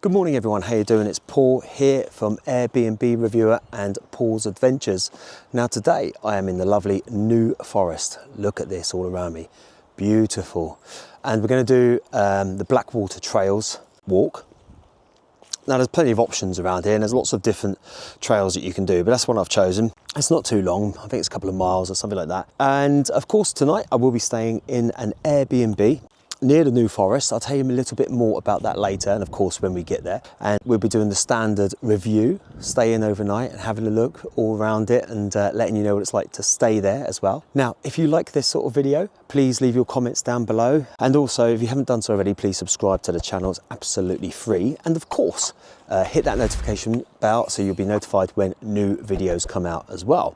Good morning everyone, how you doing? It's Paul here from Airbnb Reviewer and Paul's Adventures. Now today I am in the lovely New Forest. Look at this all around me, beautiful. And we're going to do the Blackwater Trails walk. Now there's plenty of options around here and there's lots of different trails that you can do, but that's one I've chosen. It's not too long, I think it's a couple of miles or something like that. And of course tonight I will be staying in an Airbnb near the New Forest. I'll tell you a little bit more about that later, and of course when we get there. And we'll be doing the standard review, staying overnight and having a look all around it and letting you know what it's like to stay there as well. Now, if you like this sort of video, please leave your comments down below. And also, if you haven't done so already, please subscribe to the channel. It's absolutely free. And of course, hit that notification bell so you'll be notified when new videos come out as well.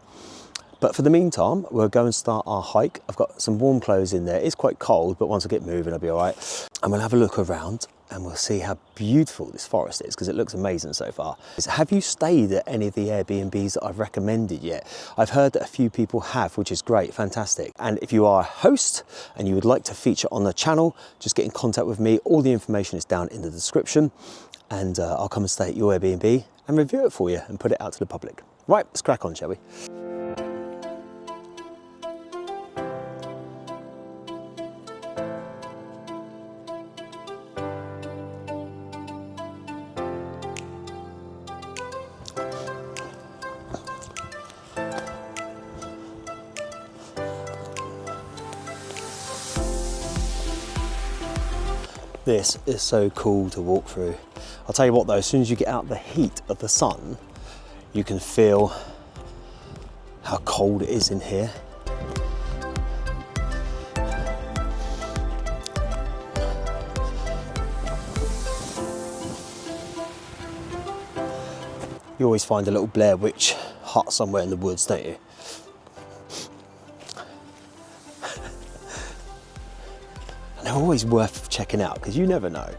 But for the meantime, we'll go and start our hike. I've got some warm clothes in there. It's quite cold, but once I get moving, I'll be all right. And we'll have a look around and we'll see how beautiful this forest is, because it looks amazing so far. Have you stayed at any of the Airbnbs that I've recommended yet? I've heard that a few people have, which is great, fantastic. And if you are a host and you would like to feature on the channel, just get in contact with me. All the information is down in the description, and I'll come and stay at your Airbnb and review it for you and put it out to the public. Right, let's crack on, shall we? This is so cool to walk through. I'll tell you what though, as soon as you get out the heat of the sun, you can feel how cold it is in here. You always find a little Blair Witch hut somewhere in the woods, don't you? They're always worth checking out because you never know.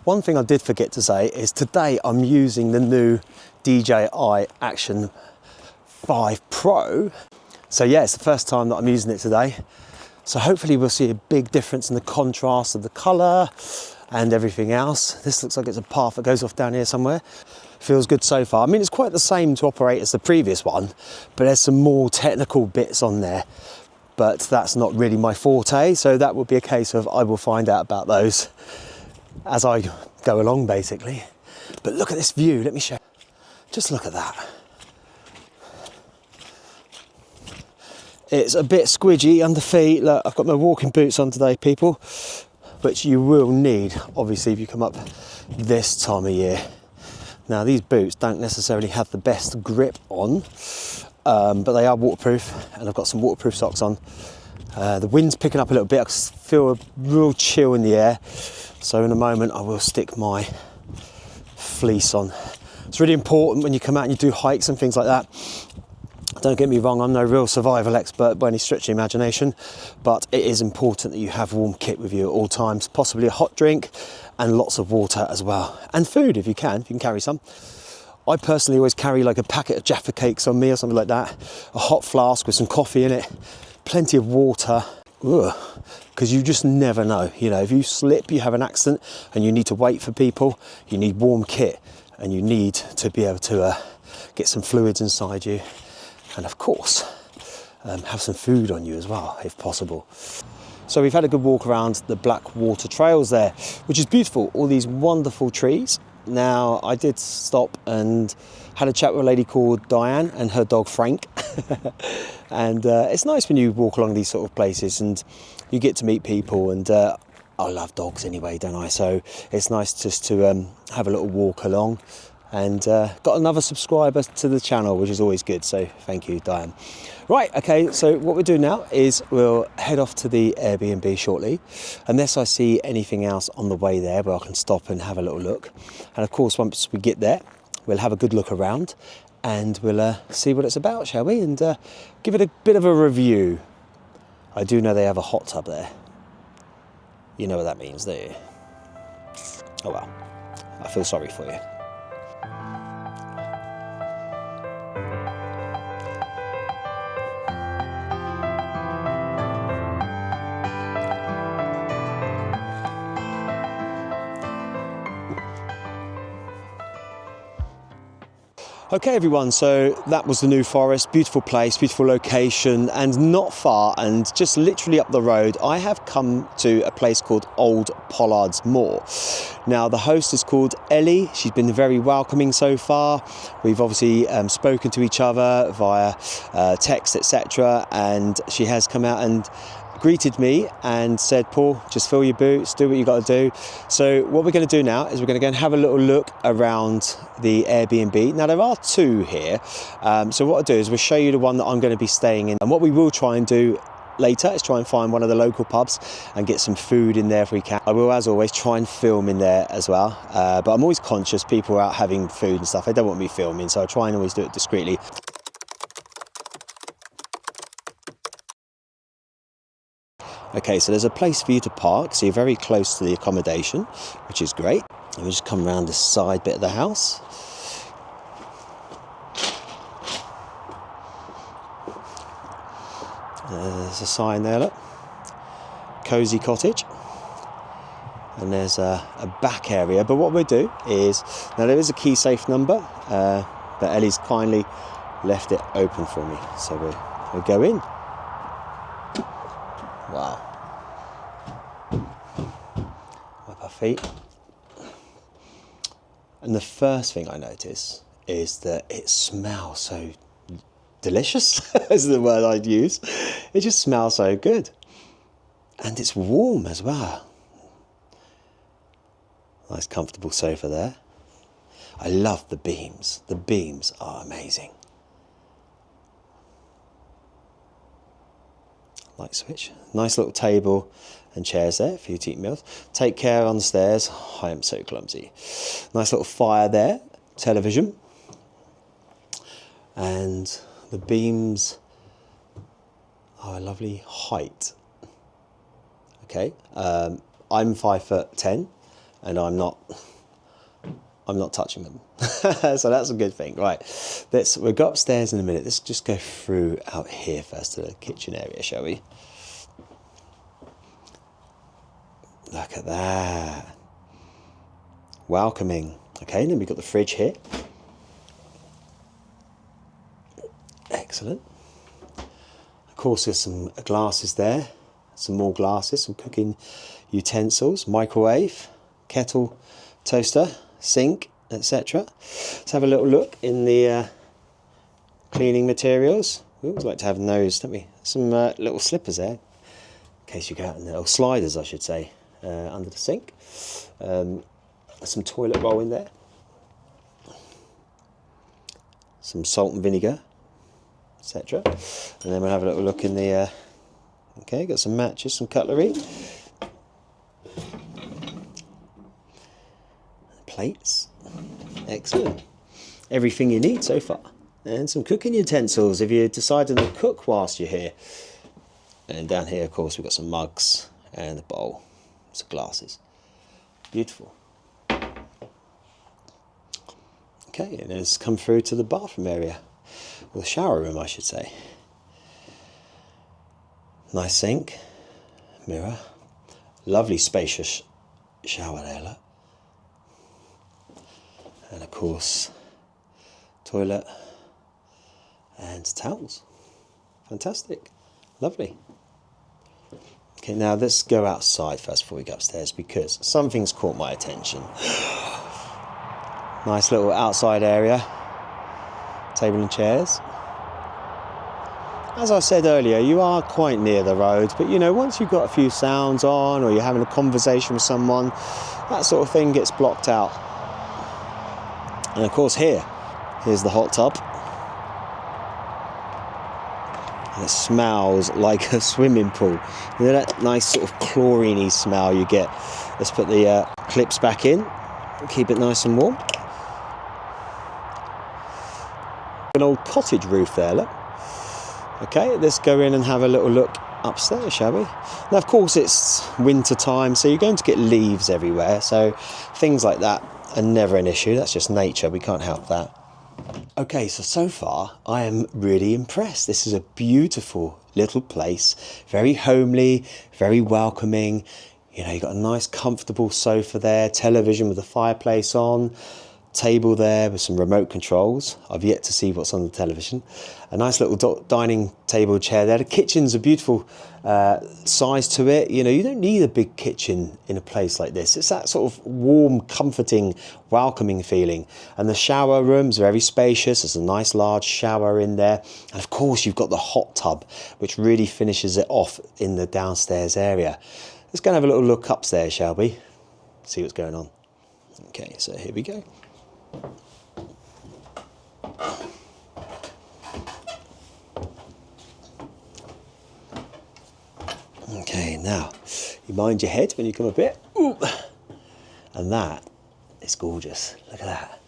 One thing I did forget to say is today I'm using the new DJI Action 5 Pro. So yeah, it's the first time that I'm using it today. So hopefully we'll see a big difference in the contrast of the colour and everything else. This looks like it's a path that goes off down here somewhere. Feels good so far. I mean, it's quite the same to operate as the previous one, but there's some more technical bits on there, but that's not really my forte. So that will be a case of I will find out about those as I go along, basically. But look at this view. Let me show you. Just look at that. It's a bit squidgy under feet. Look, I've got my walking boots on today, people, which you will need, obviously, if you come up this time of year. Now, these boots don't necessarily have the best grip on, but they are waterproof, and I've got some waterproof socks on. The wind's picking up a little bit. I can feel a real chill in the air. So in a moment, I will stick my fleece on. It's really important when you come out and you do hikes and things like that. Don't get me wrong, I'm no real survival expert by any stretch of the imagination, but it is important that you have warm kit with you at all times, possibly a hot drink and lots of water as well. And food if you can carry some. I personally always carry like a packet of Jaffa cakes on me or something like that, a hot flask with some coffee in it, plenty of water, because you just never know. You know, if you slip, you have an accident and you need to wait for people, you need warm kit and you need to be able to get some fluids inside you. And of course, have some food on you as well, if possible. So we've had a good walk around the Blackwater Trails there, which is beautiful. All these wonderful trees. Now, I did stop and had a chat with a lady called Diane and her dog Frank. And it's nice when you walk along these sort of places and you get to meet people. And I love dogs anyway, don't I? So it's nice just to have a little walk along. And got another subscriber to the channel, which is always good. So thank you, Diane. Right, okay, so what we'll do now is we'll head off to the Airbnb shortly, unless I see anything else on the way there where I can stop and have a little look. And of course, once we get there, we'll have a good look around and we'll see what it's about, shall we? And give it a bit of a review. I do know they have a hot tub there. You know what that means, don't you? Oh well, I feel sorry for you. Okay everyone, so that was the New Forest, beautiful place, beautiful location, and not far, and just literally up the road, I have come to a place called Old Pollard's Moor. Now the host is called Ellie. She's been very welcoming so far. We've obviously spoken to each other via text, etc., and she has come out and greeted me and said, Paul, just fill your boots, do what you got to do. So what we're going to do now is we're going to go and have a little look around the Airbnb. Now there are two here, so what I'll do is we'll show you the one that I'm going to be staying in, and what we will try and do later is try and find one of the local pubs and get some food in there if we can. I will, as always, try and film in there as well, but I'm always conscious people are out having food and stuff. They don't want me filming, so I try and always do it discreetly. Okay, so there's a place for you to park, so you're very close to the accommodation, which is great. And we just come around this side bit of the house. There's a sign there, look. Cosy Cottage. And there's a back area, but what we'll do is, now there is a key safe number, but Ellie's kindly left it open for me. So we'll go in. Wow. Wipe our feet. And the first thing I notice is that it smells so delicious, is the word I'd use. It just smells so good. And it's warm as well. Nice comfortable sofa there. I love the beams. The beams are amazing. Light switch. Nice little table and chairs there for you to eat meals. Take care on the stairs. I am so clumsy. Nice little fire there. Television. And the beams are a lovely height. Okay. I'm 5'10", and I'm not touching them. So that's a good thing. Right, we'll go upstairs in a minute. Let's just go through out here first to the kitchen area, shall we? Look at that. Welcoming. Okay, and then we've got the fridge here. Excellent. Of course, there's some glasses there. Some more glasses, some cooking utensils, microwave, kettle, toaster, sink, etc. Let's have a little look in the cleaning materials. We always like to have those, don't we? Some little slippers there, in case you go out in there, or sliders I should say, under the sink. Some toilet roll in there. Some salt and vinegar, etc. And then we'll have a little look in the, okay, got some matches, some cutlery. Plates. Excellent. Everything you need so far. And some cooking utensils if you're deciding to cook whilst you're here. And down here, of course, we've got some mugs and a bowl, some glasses. Beautiful. Okay, and let's come through to the bathroom area, or the shower room, I should say. Nice sink, mirror, lovely spacious shower there, look. And of course, toilet and towels. Fantastic, lovely. Okay, now let's go outside first before we go upstairs, because something's caught my attention. Nice little outside area, table and chairs. As I said earlier, you are quite near the road, but you know, once you've got a few sounds on, or you're having a conversation with someone, that sort of thing gets blocked out. And of course here's the hot tub. And it smells like a swimming pool. You know that nice sort of chlorine-y smell you get. Let's put the clips back in, keep it nice and warm. An old cottage roof there, look. Okay, let's go in and have a little look upstairs, shall we? Now, of course, it's winter time, so you're going to get leaves everywhere, so things like that are never an issue. That's just nature, we can't help that. Okay, so far I am really impressed. This is a beautiful little place, very homely, very welcoming. You know, you've got a nice comfortable sofa there, television with a fireplace on, table there with some remote controls. I've yet to see what's on the television. A nice little dining table chair there. The kitchen's a beautiful size to it. You know, you don't need a big kitchen in a place like this. It's that sort of warm, comforting, welcoming feeling. And the shower room's very spacious. There's a nice large shower in there. And of course, you've got the hot tub, which really finishes it off in the downstairs area. Let's go and have a little look upstairs, shall we? See what's going on. Okay, so here we go. Okay, now you mind your head when you come up here. Ooh. And that is gorgeous. Look at that.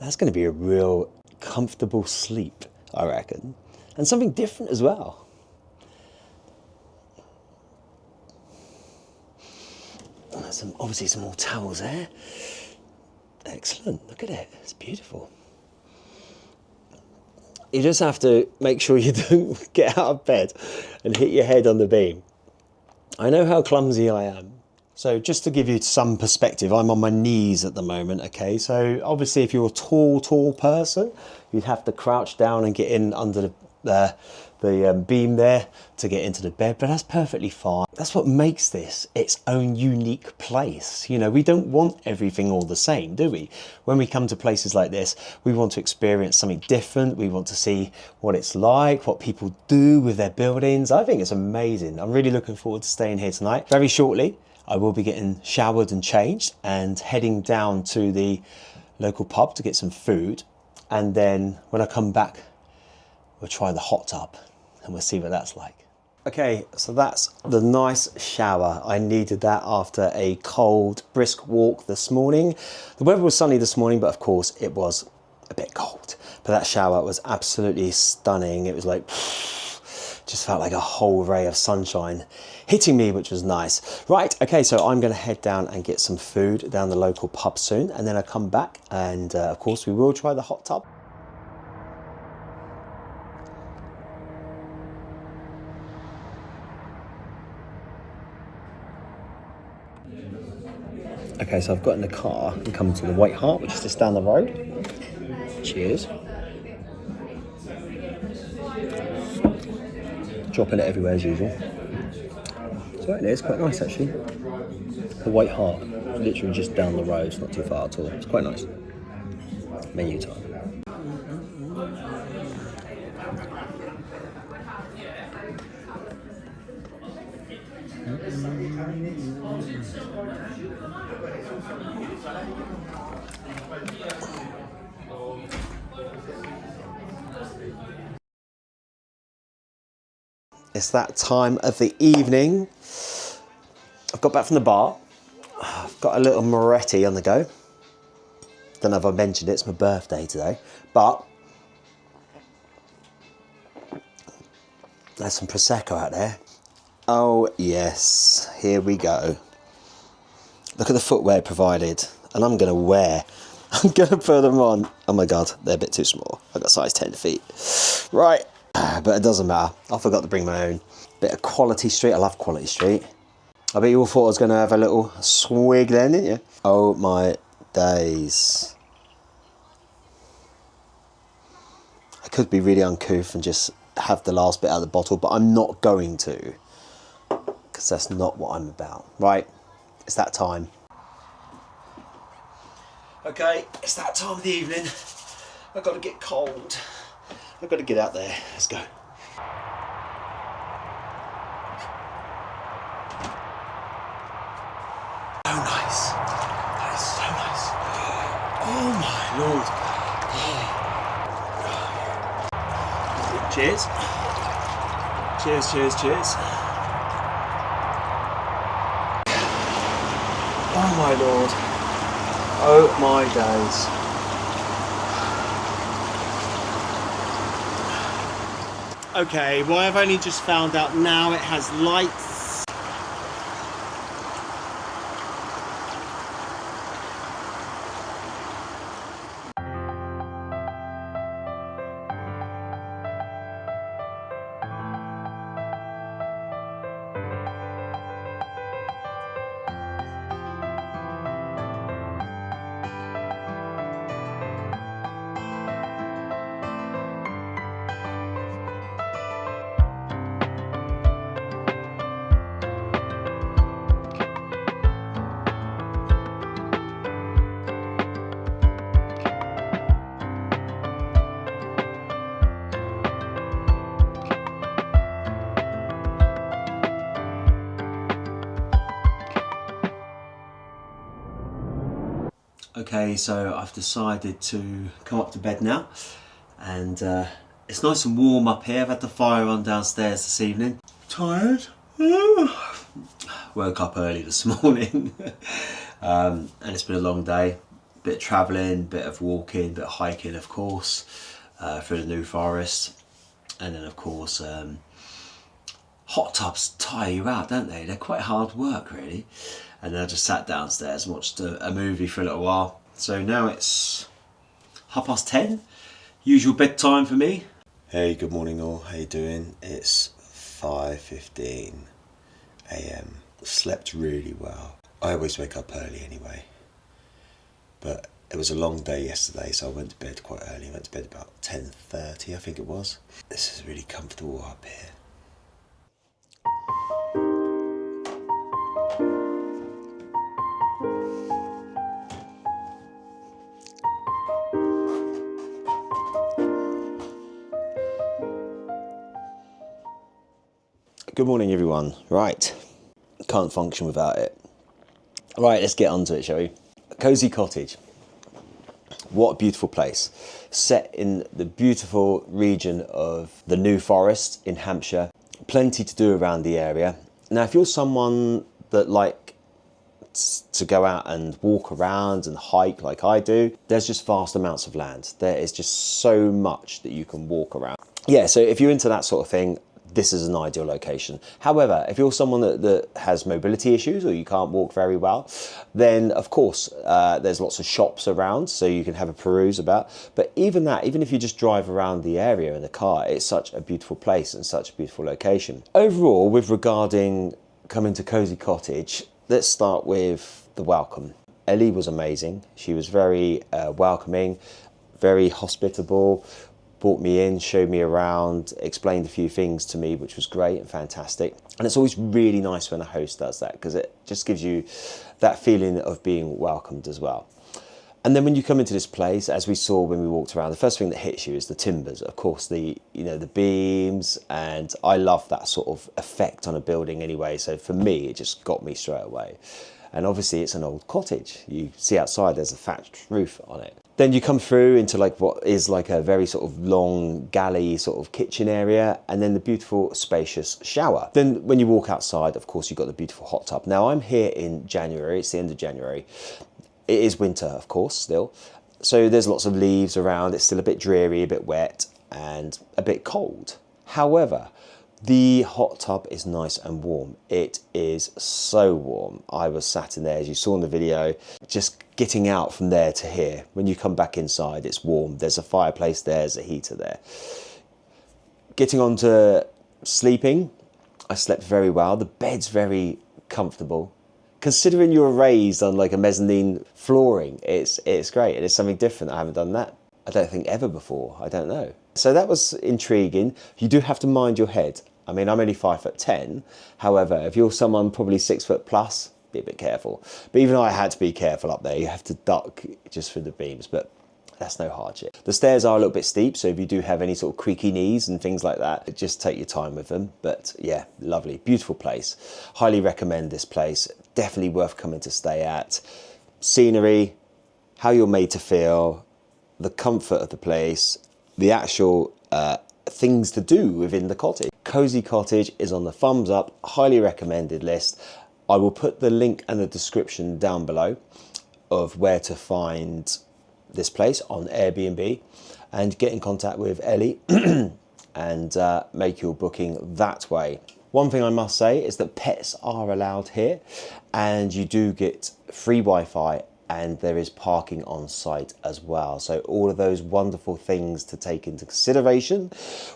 That's going to be a real comfortable sleep, I reckon. And something different as well. And there's obviously some more towels there. Excellent. Look at it. It's beautiful. You just have to make sure you don't get out of bed and hit your head on the beam. I know how clumsy I am. So just to give you some perspective, I'm on my knees at the moment, okay? So obviously if you're a tall person, you'd have to crouch down and get in under the beam there to get into the bed, but that's perfectly fine. That's what makes this its own unique place. You know, we don't want everything all the same, do we? When we come to places like this, we want to experience something different. We want to see what it's like, what people do with their buildings. I think it's amazing. I'm really looking forward to staying here tonight. Very shortly, I will be getting showered and changed and heading down to the local pub to get some food. And then when I come back, we'll try the hot tub and we'll see what that's like. Okay, so that's the nice shower. I needed that after a cold, brisk walk this morning. The weather was sunny this morning, but of course it was a bit cold. But that shower was absolutely stunning. It was like, just felt like a whole ray of sunshine hitting me, which was nice. Right, okay, so I'm gonna head down and get some food down the local pub soon, and then I'll come back and of course we will try the hot tub. Okay, so I've got in the car and come to the White Hart, which is just down the road. Cheers. Dropping it everywhere as usual. So it is quite nice actually. The White Hart, literally just down the road, it's not too far at all. It's quite nice. Menu time. It's that time of the evening. I've got back from the bar. I've got a little Moretti on the go. Don't know if I mentioned it, it's my birthday today, but there's some Prosecco out there. Oh yes, here we go. Look at the footwear provided, and I'm gonna put them on. Oh my God, they're a bit too small. I've got size 10 feet. Right, but it doesn't matter. I forgot to bring my own. Bit of Quality Street, I love Quality Street. I bet you all thought I was gonna have a little swig then, didn't you? Oh my days. I could be really uncouth and just have the last bit out of the bottle, but I'm not going to, because that's not what I'm about. Right, it's that time. Okay, it's that time of the evening. I've got to get cold. I've got to get out there. Let's go. Oh, nice. That is so nice. Oh my Lord. Cheers. Cheers, cheers, cheers. Oh my Lord. Oh my days. Okay, well I've only just found out now it has lights. Okay, so I've decided to come up to bed now, and it's nice and warm up here. I've had the fire on downstairs this evening. Tired? Woke up early this morning, and it's been a long day. Bit of travelling, bit of walking, bit of hiking, of course, through the New Forest, and then of course hot tubs tire you out, don't they? They're quite hard work, really. And then I just sat downstairs and watched a movie for a little while. So now it's 10:30, usual bedtime for me. Hey, good morning all, how you doing? It's 5:15 a.m. Slept really well. I always wake up early anyway, but it was a long day yesterday, so I went to bed quite early. I went to bed about 10:30, I think it was. This is really comfortable up here. Good morning everyone. Right, can't function without it. Right, let's get on to it, shall we? Cosy Cottage. What a beautiful place. Set in the beautiful region of the New Forest in Hampshire. Plenty to do around the area. Now, if you're someone that likes to go out and walk around and hike like I do, there's just vast amounts of land. There is just so much that you can walk around. Yeah, so if you're into that sort of thing, this is an ideal location. However, if you're someone that has mobility issues or you can't walk very well, then of course there's lots of shops around, so you can have a peruse about. But even if you just drive around the area in the car, it's such a beautiful place and such a beautiful location. Overall, with regarding coming to Cosy Cottage, let's start with the welcome. Ellie was amazing. She was very welcoming, very hospitable. Brought me in, showed me around, explained a few things to me, which was great and fantastic. And it's always really nice when a host does that, because it just gives you that feeling of being welcomed as well. And then when you come into this place, as we saw when we walked around, the first thing that hits you is the timbers. Of course, the beams, and I love that sort of effect on a building anyway. So for me, it just got me straight away. And obviously it's an old cottage. You see outside there's a thatched roof on it. Then you come through into what is a very sort of long galley sort of kitchen area, and then the beautiful spacious shower. Then when you walk outside, of course, you've got the beautiful hot tub. Now I'm here in January, it's the end of January. It is winter, of course, still. So there's lots of leaves around, it's still a bit dreary, a bit wet, and a bit cold. However, the hot tub is nice and warm. It is so warm. I was sat in there, as you saw in the video, just getting out from there to here. When you come back inside, it's warm. There's a fireplace there, there's a heater there. Getting on to sleeping, I slept very well. The bed's very comfortable. Considering you're raised on a mezzanine flooring, it's great. And it's something different. I haven't done that, I don't think, ever before. I don't know. So that was intriguing. You do have to mind your head. I mean, I'm only 5'10". However, if you're someone probably 6 foot plus, be a bit careful. But even I had to be careful up there. You have to duck just for the beams, but that's no hardship. The stairs are a little bit steep, so if you do have any sort of creaky knees and things like that, just take your time with them. But yeah, lovely, beautiful place. Highly recommend this place. Definitely worth coming to stay at. Scenery, how you're made to feel, the comfort of the place, the actual things to do within the cottage. Cosy Cottage is on the thumbs up, highly recommended list. I will put the link and the description down below of where to find this place on Airbnb, and get in contact with Ellie and make your booking that way. One thing I must say is that pets are allowed here, and you do get free Wi-Fi, and there is parking on site as well. So all of those wonderful things to take into consideration,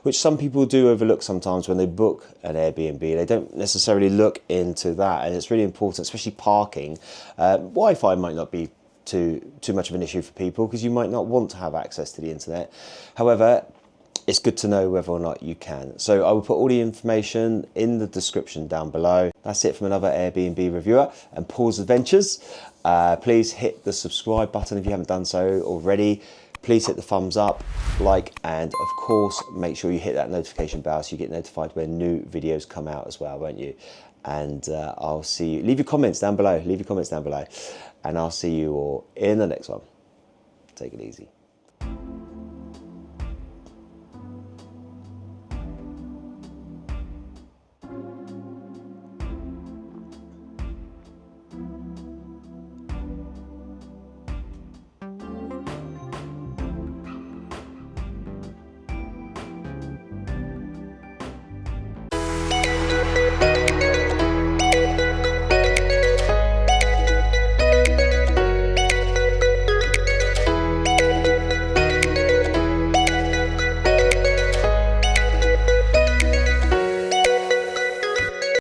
which some people do overlook sometimes when they book an Airbnb. They don't necessarily look into that, and it's really important, especially parking. Wi-Fi might not be too much of an issue for people, because you might not want to have access to the internet. However, it's good to know whether or not you can. So I will put all the information in the description down below. That's it from another Airbnb reviewer and Paul's Adventures. Please hit the subscribe button if you haven't done so already. Please hit the thumbs up, like, and of course, make sure you hit that notification bell so you get notified when new videos come out as well, won't you? and I'll see you. Leave your comments down below. Leave your comments down below, and I'll see you all in the next one. Take it easy.